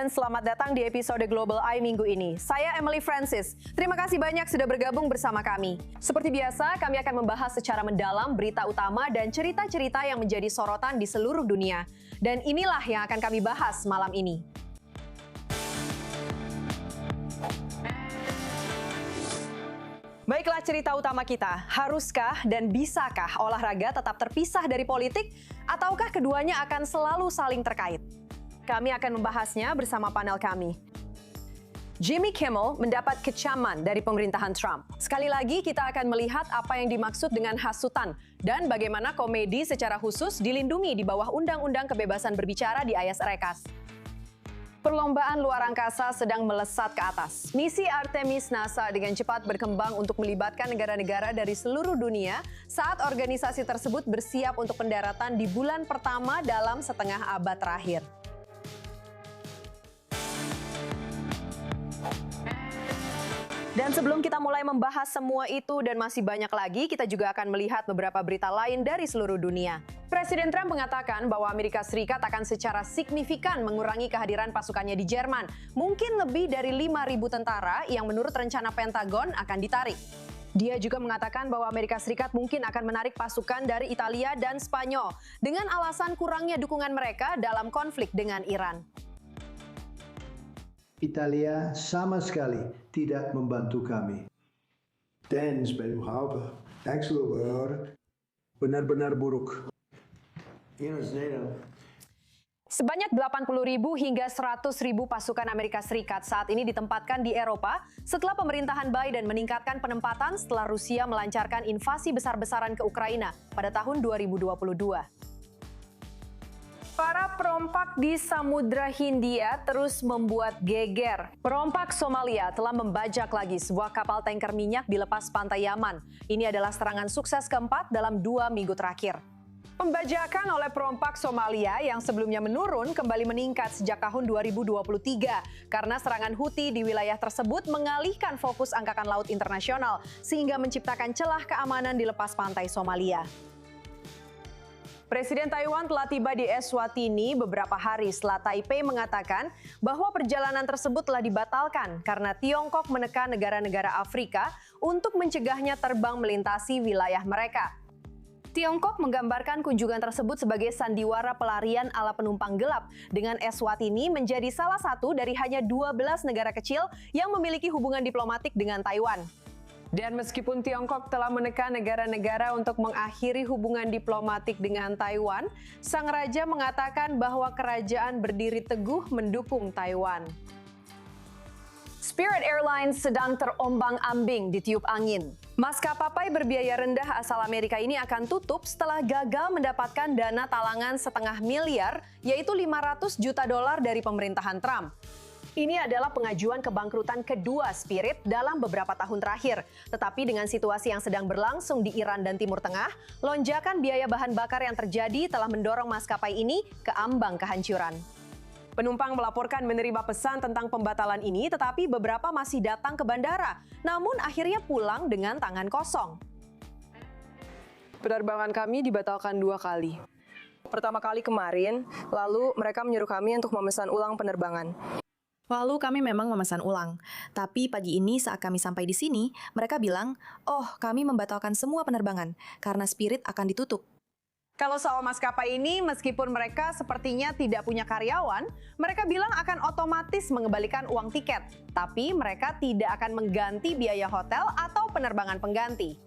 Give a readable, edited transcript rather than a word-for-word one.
dan selamat datang di episode Global Eye minggu ini. Saya Emily Francis. Terima kasih banyak sudah bergabung bersama kami. Seperti biasa, kami akan membahas secara mendalam berita utama dan cerita-cerita yang menjadi sorotan di seluruh dunia. Dan inilah yang akan kami bahas malam ini. Baiklah cerita utama kita, haruskah dan bisakah olahraga tetap terpisah dari politik ataukah keduanya akan selalu saling terkait? Kami akan membahasnya bersama panel kami. Jimmy Kimmel mendapat kecaman dari pemerintahan Trump. Sekali lagi kita akan melihat apa yang dimaksud dengan hasutan dan bagaimana komedi secara khusus dilindungi di bawah Undang-Undang Kebebasan Berbicara di AS Rekas. Perlombaan luar angkasa sedang melesat ke atas. Misi Artemis NASA dengan cepat berkembang untuk melibatkan negara-negara dari seluruh dunia saat organisasi tersebut bersiap untuk pendaratan di bulan pertama dalam setengah abad terakhir. Dan sebelum kita mulai membahas semua itu dan masih banyak lagi, kita juga akan melihat beberapa berita lain dari seluruh dunia. Presiden Trump mengatakan bahwa Amerika Serikat akan secara signifikan mengurangi kehadiran pasukannya di Jerman. Mungkin lebih dari 5.000 tentara yang menurut rencana Pentagon akan ditarik. Dia juga mengatakan bahwa Amerika Serikat mungkin akan menarik pasukan dari Italia dan Spanyol dengan alasan kurangnya dukungan mereka dalam konflik dengan Iran. Italia sama sekali tidak membantu kami. Dan sebagai benar-benar buruk. Sebanyak 80.000 hingga 100.000 pasukan Amerika Serikat saat ini ditempatkan di Eropa setelah pemerintahan Biden meningkatkan penempatan setelah Rusia melancarkan invasi besar-besaran ke Ukraina pada tahun 2022. Para perompak di Samudra Hindia terus membuat geger. Perompak Somalia telah membajak lagi sebuah kapal tanker minyak di lepas pantai Yaman. Ini adalah serangan sukses keempat dalam 2 minggu terakhir. Pembajakan oleh perompak Somalia yang sebelumnya menurun kembali meningkat sejak tahun 2023 karena serangan Houthi di wilayah tersebut mengalihkan fokus Angkatan Laut Internasional sehingga menciptakan celah keamanan di lepas pantai Somalia. Presiden Taiwan telah tiba di Eswatini beberapa hari setelah Taipei mengatakan bahwa perjalanan tersebut telah dibatalkan karena Tiongkok menekan negara-negara Afrika untuk mencegahnya terbang melintasi wilayah mereka. Tiongkok menggambarkan kunjungan tersebut sebagai sandiwara pelarian ala penumpang gelap dengan Eswatini menjadi salah satu dari hanya 12 negara kecil yang memiliki hubungan diplomatik dengan Taiwan. Dan meskipun Tiongkok telah menekan negara-negara untuk mengakhiri hubungan diplomatik dengan Taiwan, sang raja mengatakan bahwa kerajaan berdiri teguh mendukung Taiwan. Spirit Airlines sedang terombang-ambing di tiup angin. Maskapai berbiaya rendah asal Amerika ini akan tutup setelah gagal mendapatkan dana talangan $500 miliar, yaitu $500 juta dari pemerintahan Trump. Ini adalah pengajuan kebangkrutan kedua Spirit dalam beberapa tahun terakhir. Tetapi dengan situasi yang sedang berlangsung di Iran dan Timur Tengah, lonjakan biaya bahan bakar yang terjadi telah mendorong maskapai ini ke ambang kehancuran. Penumpang melaporkan menerima pesan tentang pembatalan ini, tetapi beberapa masih datang ke bandara, namun akhirnya pulang dengan tangan kosong. Penerbangan kami dibatalkan 2 kali. Pertama kali kemarin, lalu mereka menyuruh kami untuk memesan ulang penerbangan. Lalu kami memang memesan ulang, tapi pagi ini saat kami sampai di sini, mereka bilang, "Oh, kami membatalkan semua penerbangan karena Spirit akan ditutup." Kalau soal maskapai ini, meskipun mereka sepertinya tidak punya karyawan, mereka bilang akan otomatis mengembalikan uang tiket, tapi mereka tidak akan mengganti biaya hotel atau penerbangan pengganti.